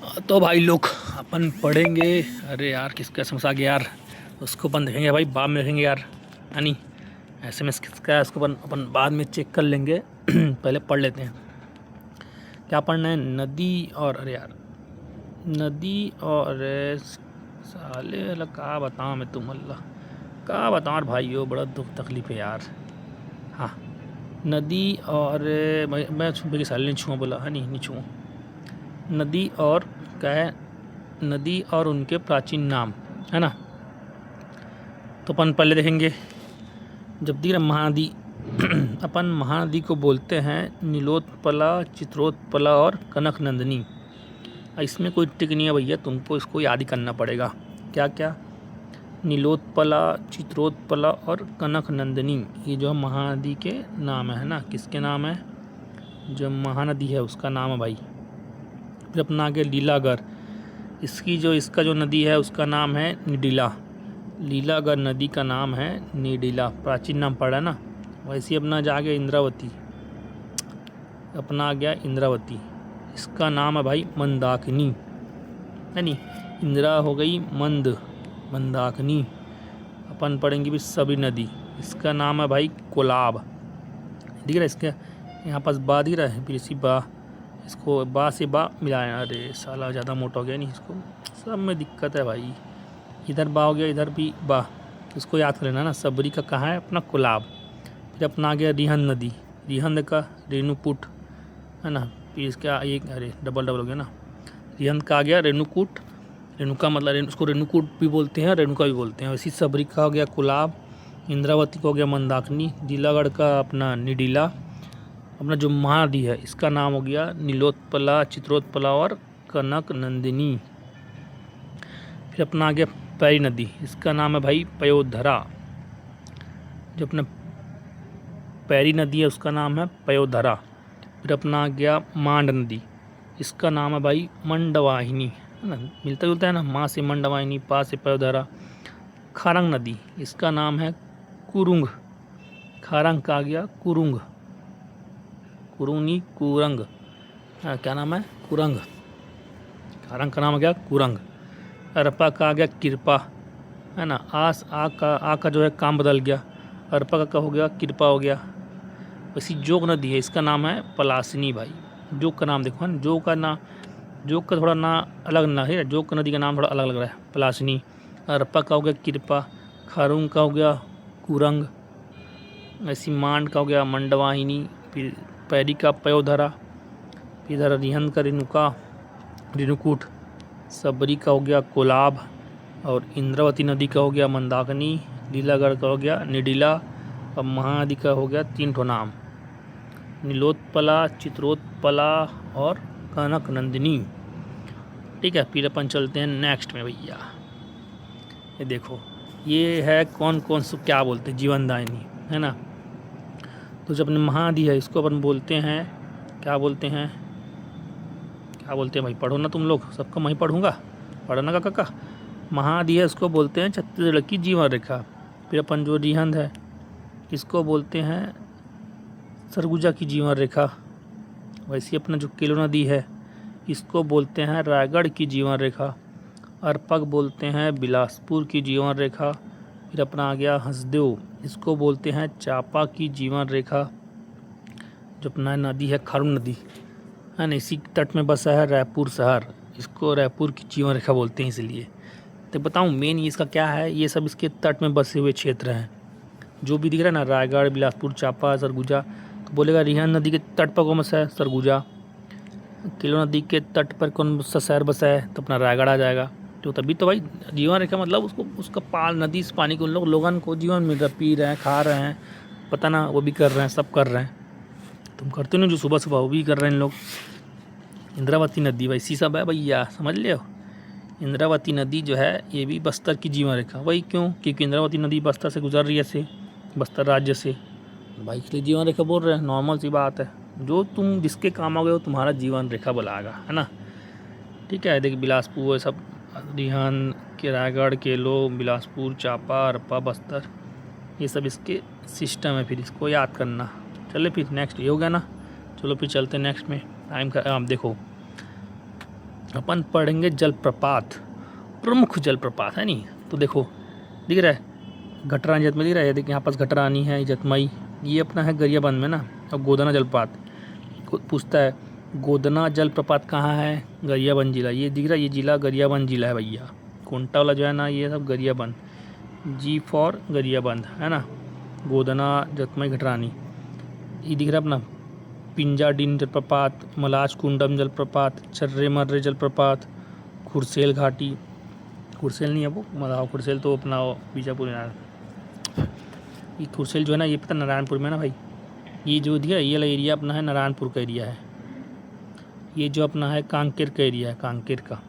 तो भाई लोग अपन पढ़ेंगे। अरे यार किसका समझ आ गया यार। उसको अपन देखेंगे भाई, बाद में देखेंगे यार। यानी SMS किसका है उसको अपन बाद में चेक कर लेंगे। पहले पढ़ लेते हैं क्या पढ़ना है। नदी और अरे यार नदी और साले अल्लाह का बताऊँ मैं तुम अल्लाह का बताऊँ यार भाइयों, बड़ा दुख तकलीफ है यार। हाँ, नदी और मैं छुपे के साले नहीं छुआ बोला है, नहीं छुआ। नदी और क्या है, नदी और उनके प्राचीन नाम है ना। तो अपन पहले देखेंगे जब दी महानदी। अपन महानदी को बोलते हैं नीलोत्पला, चित्रोत्पला और कनक नंदिनी। इसमें कोई टिक नहीं है भैया, तुमको इसको याद ही करना पड़ेगा। क्या क्या, नीलोत्पला, चित्रोत्पला और कनक नंदिनी, ये जो महानदी के नाम है ना। किसके नाम है? जो महानदी है उसका नाम है भाई। फिर अपना आगे लीलागर, इसका जो नदी है उसका नाम है निडिला। लीलागर नदी का नाम है निडिला, प्राचीन नाम पड़ा है ना। वैसे ही अपना जाके इंद्रावती, अपना आ गया इंद्रावती, इसका नाम है भाई मंदाकिनी है नी। इंदिरा हो गई मंदाकिनी। अपन पढ़ेंगे भी सबरी नदी, इसका नाम है भाई कोलाब। दिख रहा है इसके यहाँ पास बा दिख रहा है, फिर इसी बा, इसको बा से बा मिलाया। अरे साला ज़्यादा मोटा हो गया नहीं, इसको सब में दिक्कत है भाई। इधर बा हो गया, इधर भी बा, इसको याद कर लेना ना। सबरी का कहाँ है? अपना कोलाब। फिर अपना आ गया रिहंद नदी, रिहंद का रेणुकूट है ना। फिर इसका एक अरे डबल हो गया ना। रिहंद का आ गया रेणुकूट, रेणुका मतलब उसको रेणुकूट भी बोलते हैं, रेणुका भी बोलते हैं। वैसे सबरी का हो गया कोलाब, इंद्रावती का हो गया मंदाकिनी, लीलागढ़ का अपना निडिला, अपना जो महानदी है इसका नाम हो गया नीलोत्पला, चित्रोत्पला और कनक नंदिनी। फिर अपना आ गया पैरी नदी, इसका नाम है भाई पयोधरा। जो अपना पैरी नदी है उसका नाम है पयोधरा। फिर अपना आ गया मांड नदी, इसका नाम है भाई मंडवाहिनी है ना, मिलता जुलता है ना। माँ से मंडवाहिनी, पा से पयोधरा। खारंग नदी, इसका नाम है कुरुंग। खारंग का आ गया कुरुंग, कुरुंगी कुरंग, क्या नाम है? कुरंग। खारंग का नाम आ गया कुरंग। अरपा का आ गया कृपा है ना। आ का जो है काम बदल गया, अरपा का हो गया कृपा हो गया। वैसी जोग नदी है, इसका नाम है पलासिनी भाई। जोग का नाम देखो, जोग का थोड़ा ना अलग ना है, जोग का नदी का नाम थोड़ा अलग लग रहा है, पलासिनी। अरपा का हो गया कृपा, खारुंग का हो गया कुरंग, ऐसी मांड का हो गया मंडवाहिनी, फिर पैरी का पयोधरा, फिर इधर रिहंद का रेणुकूट, सबरी का हो गया कोलाब, और इंद्रावती नदी का हो गया मंदाकिनी, लीलागढ़ का हो गया निडिला, और महानदी का हो गया 3 ठो नाम, नीलोत्पला, चित्रोत्पला और कनक नंदिनी। ठीक है, फिर अपन चलते हैं नेक्स्ट में भैया। ये देखो, ये है कौन कौन से क्या बोलते हैं, जीवनदायिनी है ना। तो जब अपनी महानदी है इसको अपन बोलते हैं, क्या बोलते हैं भाई, पढ़ो ना तुम लोग, सबका मैं ही पढ़ूँगा, पढ़ना का। महानदी है इसको बोलते हैं छत्तीसगढ़ की जीवन रेखा। फिर अपन जो रिहंद है इसको बोलते हैं सरगुजा की जीवन रेखा। वैसे अपना जो केलो नदी है इसको बोलते हैं रायगढ़ की जीवन रेखा। अरपक बोलते हैं बिलासपुर की जीवन रेखा। फिर अपना आ गया हंसदेव, इसको बोलते हैं चापा की जीवन रेखा। जो अपना नदी है खारून नदी है ना, इसी तट में बसा है रायपुर शहर, इसको रायपुर की जीवन रेखा बोलते हैं इसलिए। तो बताऊँ मेन इसका क्या है, ये सब इसके तट में बसे हुए क्षेत्र हैं। जो भी दिख रहा है ना, रायगढ़, बिलासपुर, चापा, सरगुजा, तो बोलेगा रिहंद नदी के तट पर कौन बसा है? सरगुजा। केलो नदी के तट पर कौन सा शहर बसा है? तो अपना रायगढ़ आ जाएगा। तो तभी तो भाई जीवन रेखा मतलब उसका नदी से पानी को लोगन को जीवन मिल रहा है, पी रहे हैं, खा रहे हैं, पता ना वो भी कर रहे हैं, सब कर रहे हैं। तुम करते नहीं जो सुबह सुबह, वो भी कर रहे हैं लोग। इंद्रावती नदी वैसी सब है भैया, समझ लियो। इंद्रावती नदी जो है ये भी बस्तर की जीवन रेखा, वही क्यों? क्योंकि इंद्रावती नदी बस्तर से गुजर रही है, बस्तर राज्य से भाई, इसलिए जीवन रेखा बोल रहे हैं। नॉर्मल सी बात है, जो तुम जिसके काम आओगे वो तुम्हारा जीवन रेखा बुलाएगा है ना। ठीक है, देखिए बिलासपुर सब, रिहंद के, रायगढ़, केलो, बिलासपुर, चापा, अरपा, बस्तर, ये सब इसके सिस्टम है। फिर इसको याद करना। चले फिर नेक्स्ट, ये हो गया ना। चलो फिर चलते नेक्स्ट में। टाइम का आप देखो, अपन पढ़ेंगे जलप्रपात, प्रमुख जलप्रपात है नहीं। तो देखो दिख रहा है घटरानी जतमई दिख रहा है, देखिए यहाँ पास घटरानी है, जतमई ये अपना है गरियाबंद में ना। और गोदना जलप्रपात पूछता है गोदना जलप्रपात कहाँ है, गरियाबंद जिला। ये दिख रहा है ये जिला गरियाबंद जिला है भैया। कोंटा वाला जो है ना ये सब गरियाबंद, जी फॉर गरियाबंद है ना। गोदना जतमई घटरानी ये दिख रहा है अपना। पिंजाडीन जलप्रपात, मलाज कुंडम जलप्रपात, चर्रे मर्रे जलप्रपात, खुरसेल घाटी, खुरसेल नहीं है वो मतलब खुरसेल तो अपना बीजापुर में। ये खुरसेल जो है ना ये पता नारायणपुर में ना भाई। ये जो दिया ये वाला एरिया अपना है नारायणपुर का एरिया है। ये जो अपना है कांकेर का एरिया है, कांकेर का।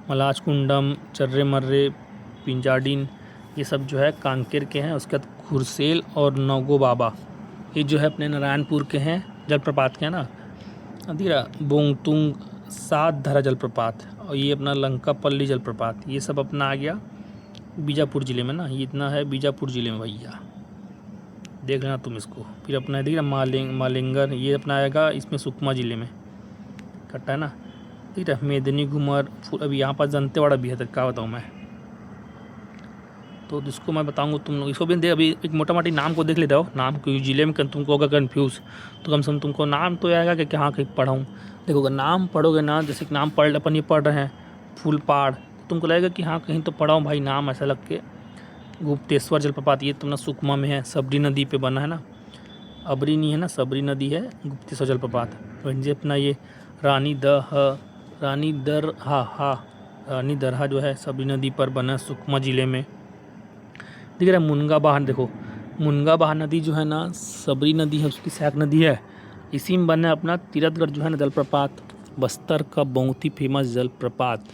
मलाज कुंडम, चर्रे मर्रे, पिंजाडीन ये सब जो है कांकेर के हैं। उसके बाद खुरसेल और नौगो बाबा ये जो है अपने नारायणपुर के हैं, जलप्रपात के हैं ना। दिखा बोंगतुंग सात धारा जलप्रपात और ये अपना लंकापल्ली जलप्रपात ये सब अपना आ गया बीजापुर ज़िले में ना। ये इतना है बीजापुर ज़िले में भैया, देख लेना तुम इसको। फिर अपना दिख रहा मालिंगर ये अपना आएगा इसमें सुकमा ज़िले में कट्टा है ना। ठीक है मेदनी घुमर अभी यहाँ पर दंतेवाड़ा भी है, तो क्या बताऊँ मैं। तो इसको मैं बताऊँगा तुम लोग इसको भी दे। अभी एक मोटा मोटी नाम को देख लेते हो, नाम क्योंकि ज़िले में तुमको अगर कन्फ्यूज़ तो कम से कम तुमको नाम तो आएगा कि कहाँ कहीं पढ़ाऊँ। देखो अगर नाम पढ़ोगे ना, जैसे कि नाम पढ़ अपन ये पढ़ रहे हैं फूलपाड़, तो तुमको लगेगा कि हाँ कहीं तो पढ़ाऊँ भाई नाम ऐसा लग के। गुप्तेश्वर जलप्रपात ये तुमने सुकमा में है, सबरी नदी पे बना है ना। अबरी नहीं है ना, सबरी नदी है, गुप्तेश्वर जलप्रपात। वहीं अपना ये रानी दरहा जो है सबरी नदी पर बना है सुकमा ज़िले में। दिख रहा है मुनगा बहार, देखो मुनगा बहार नदी जो है ना सबरी नदी है, उसकी सहायक नदी है। इसी में बना अपना तीरथगढ़ जो है ना जलप्रपात, बस्तर का बहुत ही फेमस जलप्रपात।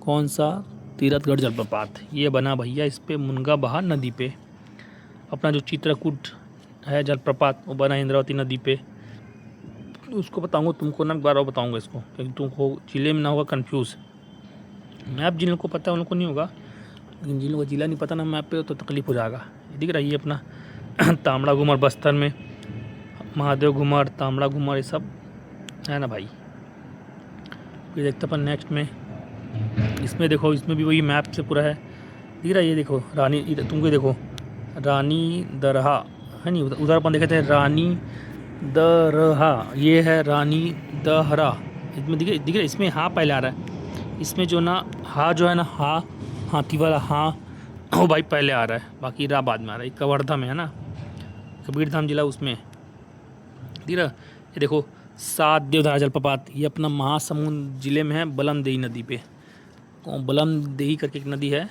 कौन सा, तीरथगढ़ जलप्रपात ये बना भैया इस पे मुनगा बहार नदी पे। अपना जो चित्रकूट है जलप्रपात वो बना इंद्रावती नदी पे। उसको बताऊंगा तुमको ना, एक बार और बताऊंगा इसको क्योंकि तुमको ज़िले में ना होगा कन्फ्यूज़। मैप जिन लोग को पता है उन लोग को नहीं होगा, लेकिन जिन लोगों को ज़िला नहीं पता ना मैप पे तो तकलीफ हो जाएगा। दिख रहा है ये अपना तामड़ा घुमर बस्तर में, महादेव घुमर, तामड़ा घुमर ये सब है ना भाई। फिर देखते अपन नेक्स्ट में इसमें देखो, इसमें भी वही मैप से पूरा है। दिख रहा है ये देखो रानी, तुमको देखो रानी दरहा है नहीं, उधर अपन देखे थे रानी दरहा, ये है रानी दहरा। इसमें दिख रहा है इसमें हाँ पहले आ रहा है, इसमें जो ना हाँ जो है ना हाँ हाथी वाला हाँ वो भाई पहले आ रहा है, बाकी रा बाद में आ रहा है। कवर्धा में है ना, कबीरधाम जिला उसमें। दिख रहा ये देखो सात देवधारा जलप्रपात ये अपना महासमुंद जिले में है, बलमदेही नदी पे। बलमदेही करके एक नदी है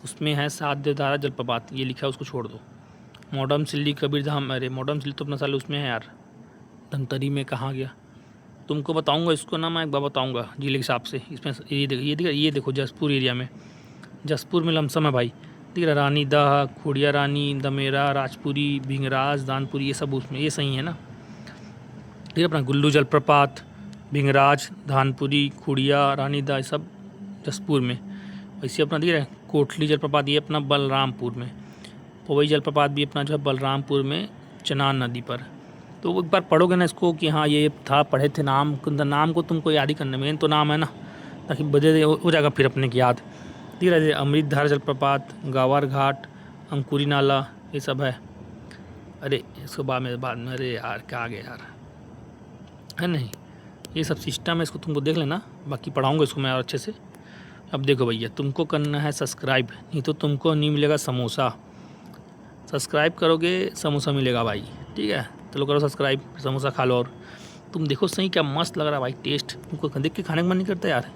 उसमें है सात देवधारा जलप्रपात, ये लिखा है उसको छोड़ दो। मॉडर्न सिल्ली कबीरधाम, अरे मॉडर्न सिल्ली तो अपना साल उसमें है यार, धमतरी में कहाँ गया तुमको बताऊंगा इसको ना, मैं एक बार बताऊंगा जिले के हिसाब से। इसमें ये देखो जसपुर एरिया में, जसपुर में लमसम है भाई। दिख रहा रानी दह, खोड़िया रानी, दमेरा, राजपुरी, भिंगराज, दानपुरी ये सब उसमें, ये सही है ना। ठीक है अपना गुल्लू जलप्रपात, भिंगराज, धानपुरी, खुड़िया, रानी दह ये सब जसपुर में। वैसे अपना दिख रहा है कोटली जलप्रपात ये अपना बलरामपुर में। पवई जलप्रपात भी अपना जो है बलरामपुर में चनान नदी पर। तो एक बार पढ़ोगे ना इसको कि हाँ ये था, पढ़े थे नाम को तुमको याद ही करने में तो नाम है ना, ताकि बजे हो जाएगा फिर अपने की याद। दिख रहा है अमृतधार जलप्रपात, गावर घाट, अंकुरी नाला ये सब है। अरे इसको बाद में अरे यार क्या आ गया यार है नहीं, ये सब सिस्टम है, इसको तुमको देख लेना, बाकी पढ़ाऊँगा इसको मैं और अच्छे से। अब देखो भैया तुमको करना है सब्सक्राइब, नहीं तो तुमको नहीं मिलेगा समोसा। सब्सक्राइब करोगे समोसा मिलेगा भाई, ठीक है। चलो करो सब्सक्राइब, समोसा खा लो। और तुम देखो सही क्या मस्त लग रहा है भाई टेस्ट, तुमको देख के खाने का मन नहीं करता यार,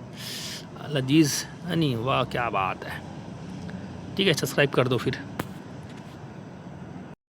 लजीज है नहीं, वाह क्या बात है। ठीक है सब्सक्राइब कर दो फिर।